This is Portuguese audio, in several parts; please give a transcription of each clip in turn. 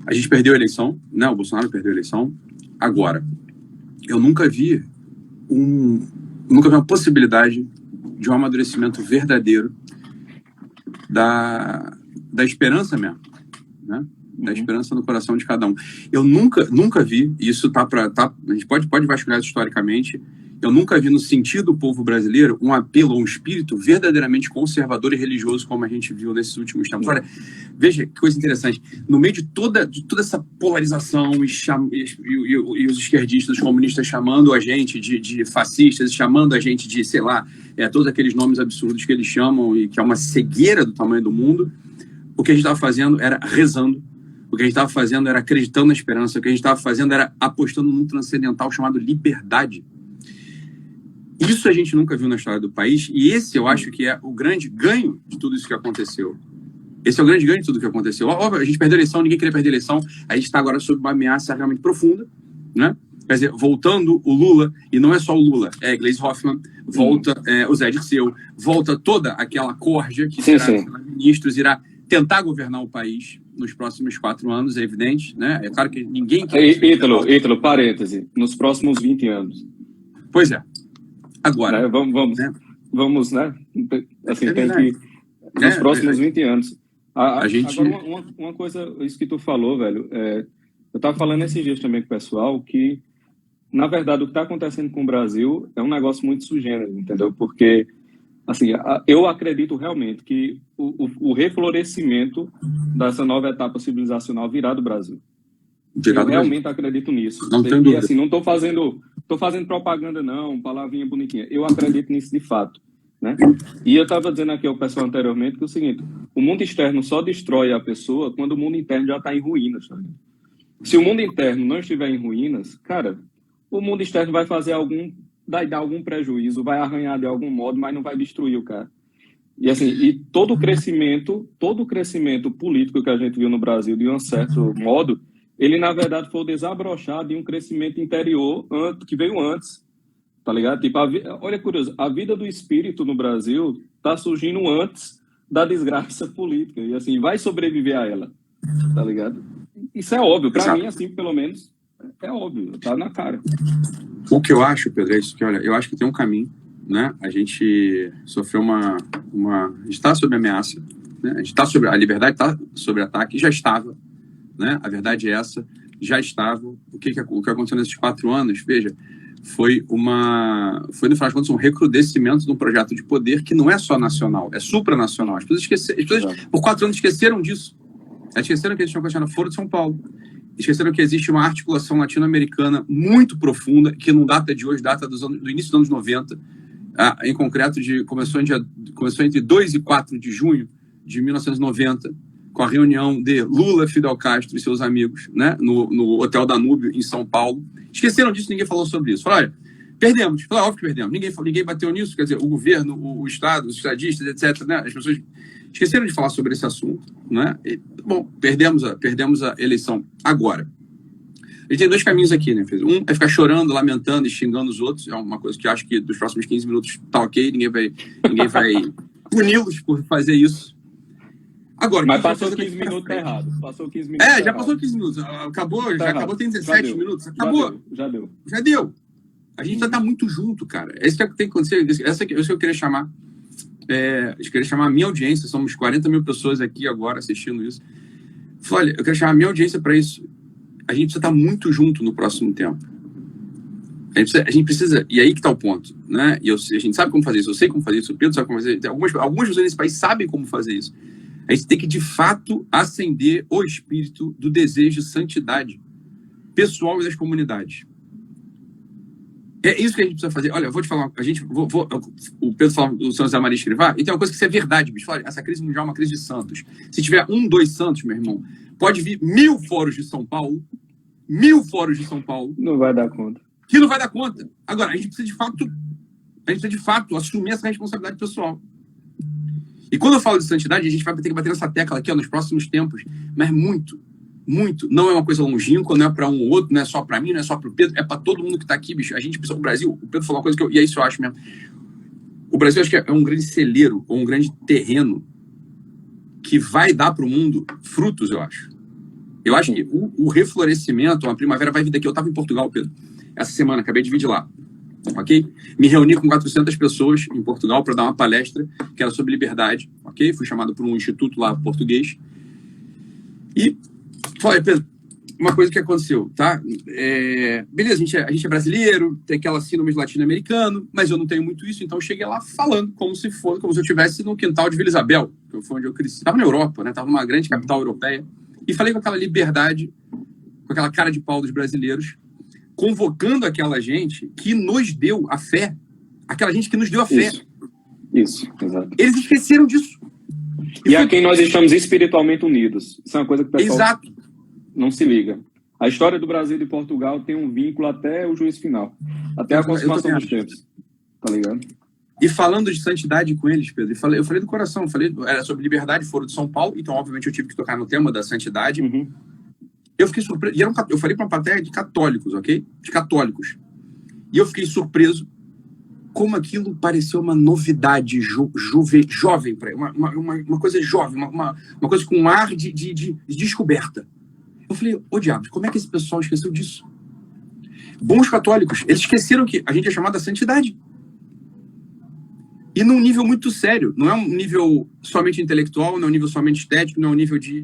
A gente perdeu a eleição, né? O Bolsonaro perdeu a eleição. Agora, eu nunca vi uma possibilidade de um amadurecimento verdadeiro da esperança mesmo, né? Da esperança no coração de cada um. Eu nunca vi, e isso a gente pode vasculhar historicamente, eu nunca vi no sentido do povo brasileiro um apelo a um espírito verdadeiramente conservador e religioso como a gente viu nesses últimos tempos. Olha, veja que coisa interessante. No meio de toda essa polarização e os esquerdistas, os comunistas chamando a gente de fascistas, chamando a gente de, sei lá, todos aqueles nomes absurdos que eles chamam e que é uma cegueira do tamanho do mundo, o que a gente estava fazendo era rezando, o que a gente estava fazendo era acreditando na esperança, o que a gente estava fazendo era apostando num transcendental chamado liberdade. Isso a gente nunca viu na história do país, e esse eu acho que é o grande ganho de tudo isso que aconteceu. Esse é o grande ganho de tudo que aconteceu. Óbvio, a gente perdeu a eleição, ninguém queria perder a eleição, a gente está agora sob uma ameaça realmente profunda, né? Quer dizer, voltando o Lula, e não é só o Lula, é Gleisi Hoffmann, volta o Zé Dirceu, volta toda aquela corja que será ministros, irá tentar governar o país nos próximos 4 anos, é evidente, né? É claro que ninguém... Ítalo, parêntese, nos próximos 20 anos. Pois é. Agora... Vamos, né? Assim, tem que... Nos próximos 20 anos. A gente... Agora, uma coisa, isso que tu falou, velho, eu estava falando esses dias também com o pessoal que, na verdade, o que está acontecendo com o Brasil é um negócio muito sugênero, entendeu? Porque, assim, eu acredito realmente que o reflorescimento dessa nova etapa civilizacional virá do Brasil. Eu realmente acredito nisso. Não tenho dúvida. Assim, não estou fazendo propaganda, não, palavrinha bonitinha. Eu acredito nisso de fato, né? E eu estava dizendo aqui ao pessoal anteriormente que é o seguinte: o mundo externo só destrói a pessoa quando o mundo interno já está em ruínas. Tá? Se o mundo interno não estiver em ruínas, cara, o mundo externo vai dar algum prejuízo, vai arranhar de algum modo, mas não vai destruir o cara. E assim, todo o crescimento político que a gente viu no Brasil, de um certo modo, ele, na verdade, foi o desabrochar de um crescimento interior que veio antes, tá ligado? Tipo, olha, curioso, a vida do espírito no Brasil tá surgindo antes da desgraça política, e assim, vai sobreviver a ela, tá ligado? Isso é óbvio, pra mim, assim, pelo menos, é óbvio, tá na cara. O que eu acho, Pedro, é isso que, olha, eu acho que tem um caminho, né? A gente sofreu a gente está sob ameaça, né? A liberdade está sob ataque, já estava, né? A verdade é essa, já estava. O que aconteceu nesses 4 anos, veja, foi no final das contas um recrudescimento de um projeto de poder que não é só nacional, é supranacional. As pessoas por 4 anos esqueceram disso. Elas esqueceram que eles tinham questionado Foro de São Paulo. Esqueceram que existe uma articulação latino-americana muito profunda, que não data de hoje, data do início dos anos 90. Em concreto, começou entre 2 e 4 de junho de 1990, com a reunião de Lula, Fidel Castro e seus amigos, né, no Hotel Danúbio, em São Paulo. Esqueceram disso, ninguém falou sobre isso. Falaram, olha, perdemos. Falaram, óbvio que perdemos. Ninguém bateu nisso, quer dizer, o governo, o Estado, os estadistas, etc., né, as pessoas esqueceram de falar sobre esse assunto, né? Bom, perdemos a eleição. Agora, a gente tem 2 caminhos aqui, né? Um é ficar chorando, lamentando e xingando os outros. É uma coisa que eu acho que dos próximos 15 minutos tá ok, ninguém vai puni-los por fazer isso. Agora, mas passou 15 minutos errado. Passou 15 minutos. Já passou 15 minutos. Acabou, acabou, tem 17 minutos. Acabou. Já deu. A gente já tá muito junto, cara. Esse que tem que acontecer. Isso que eu queria chamar. Eu queria chamar a minha audiência. Somos 40 mil pessoas aqui agora assistindo isso. Olha, eu quero chamar a minha audiência para isso. A gente precisa estar muito junto no próximo tempo. A gente precisa, e aí que está o ponto, né? E a gente sabe como fazer isso, eu sei como fazer isso, o Pedro sabe como fazer isso, algumas pessoas nesse país sabem como fazer isso. A gente tem que, de fato, acender o espírito do desejo de santidade pessoal e das comunidades. É isso que a gente precisa fazer. Olha, eu vou te falar, o Pedro fala do São José Maria Escrivá, e tem uma coisa que isso é verdade, bicho. Olha, essa crise mundial é uma crise de santos. Se tiver 1, 2 santos, meu irmão, pode vir 1000 fóruns de São Paulo, 1000 fóruns de São Paulo. Não vai dar conta. Que não vai dar conta. Agora, a gente precisa de fato assumir essa responsabilidade pessoal. E quando eu falo de santidade, a gente vai ter que bater nessa tecla aqui, ó, nos próximos tempos, mas muito, não é uma coisa longínqua, não é para um ou outro, não é só para mim, não é só para o Pedro, é para todo mundo que está aqui, bicho. A gente precisa, o Brasil, o Pedro falou uma coisa e é isso eu acho mesmo. O Brasil, acho que é um grande celeiro, ou um grande terreno que vai dar para o mundo frutos, eu acho. Eu acho que o reflorescimento, a primavera vai vir daqui. Eu estava em Portugal, Pedro, essa semana, acabei de vir de lá. Ok? Me reuni com 400 pessoas em Portugal para dar uma palestra que era sobre liberdade. Ok? Fui chamado por um instituto lá português. E falei, Pedro, uma coisa que aconteceu, tá? Beleza, a gente é brasileiro, tem aquela síndrome latino-americano, mas eu não tenho muito isso, então eu cheguei lá falando como se eu estivesse no quintal de Vila Isabel, que foi onde eu cresci. Estava na Europa, né? Estava numa grande capital europeia. E falei com aquela liberdade, com aquela cara de pau dos brasileiros, convocando aquela gente que nos deu a fé. Aquela gente que nos deu a fé. Isso, exato. Eles esqueceram disso. E a quem nós estamos espiritualmente unidos. Isso é uma coisa que o pessoal Exato. Não se liga. A história do Brasil e de Portugal tem um vínculo até o juízo final. Até a consumação dos tempos. Tá ligado? E falando de santidade com eles, Pedro, eu falei do coração, era sobre liberdade, Foro de São Paulo, então obviamente eu tive que tocar no tema da santidade. Uhum. Eu fiquei surpreso, eu falei para uma plateia de católicos, ok? De católicos. E eu fiquei surpreso como aquilo pareceu uma novidade jovem para uma coisa jovem, uma coisa com um ar de descoberta. Eu falei, diabos, como é que esse pessoal esqueceu disso? Bons católicos, eles esqueceram que a gente é chamado a santidade. E num nível muito sério. Não é um nível somente intelectual, não é um nível somente estético, não é um nível de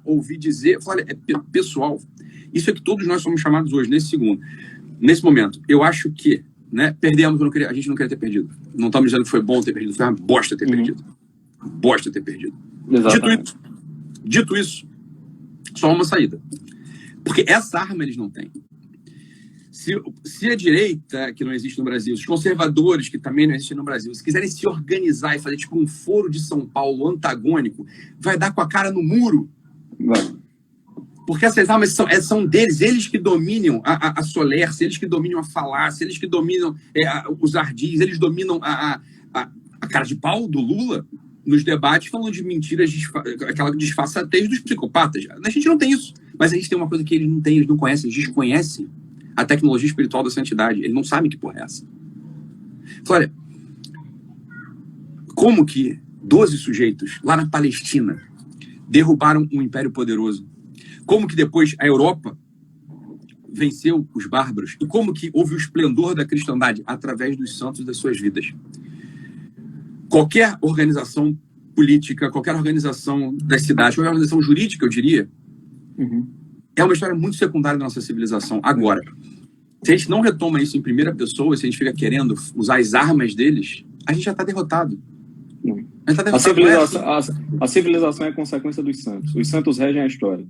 ouvir dizer. Eu falei, é pessoal. Isso é que todos nós somos chamados hoje, nesse momento. Eu acho que, né, perdemos, a gente não queria ter perdido. Não estamos dizendo que foi bom ter perdido, foi uma bosta ter perdido. Bosta ter perdido. Dito isso, só uma saída. Porque essa arma eles não têm. Se a direita, que não existe no Brasil, os conservadores, que também não existem no Brasil, se quiserem se organizar e fazer tipo um foro de São Paulo antagônico, vai dar com a cara no muro. Vai. Porque essas armas são deles, eles que dominam a solerce, eles que dominam a falácia, eles que dominam os ardis, eles dominam a cara de pau do Lula nos debates, falando de mentiras, aquela disfarçatez dos psicopatas. A gente não tem isso, mas a gente tem uma coisa que eles não têm, eles não conhecem, eles desconhecem a tecnologia espiritual da santidade. Eles não sabem que porra é essa. Olha, como que 12 sujeitos lá na Palestina derrubaram um império poderoso? Como que depois a Europa venceu os bárbaros? E como que houve o esplendor da cristandade através dos santos das suas vidas? Qualquer organização política, qualquer organização das cidades, qualquer organização jurídica, eu diria, é uma história muito secundária da nossa civilização. Agora, se a gente não retoma isso em primeira pessoa, se a gente fica querendo usar as armas deles, a gente já está derrotado. A civilização é a consequência dos santos. Os santos regem a história.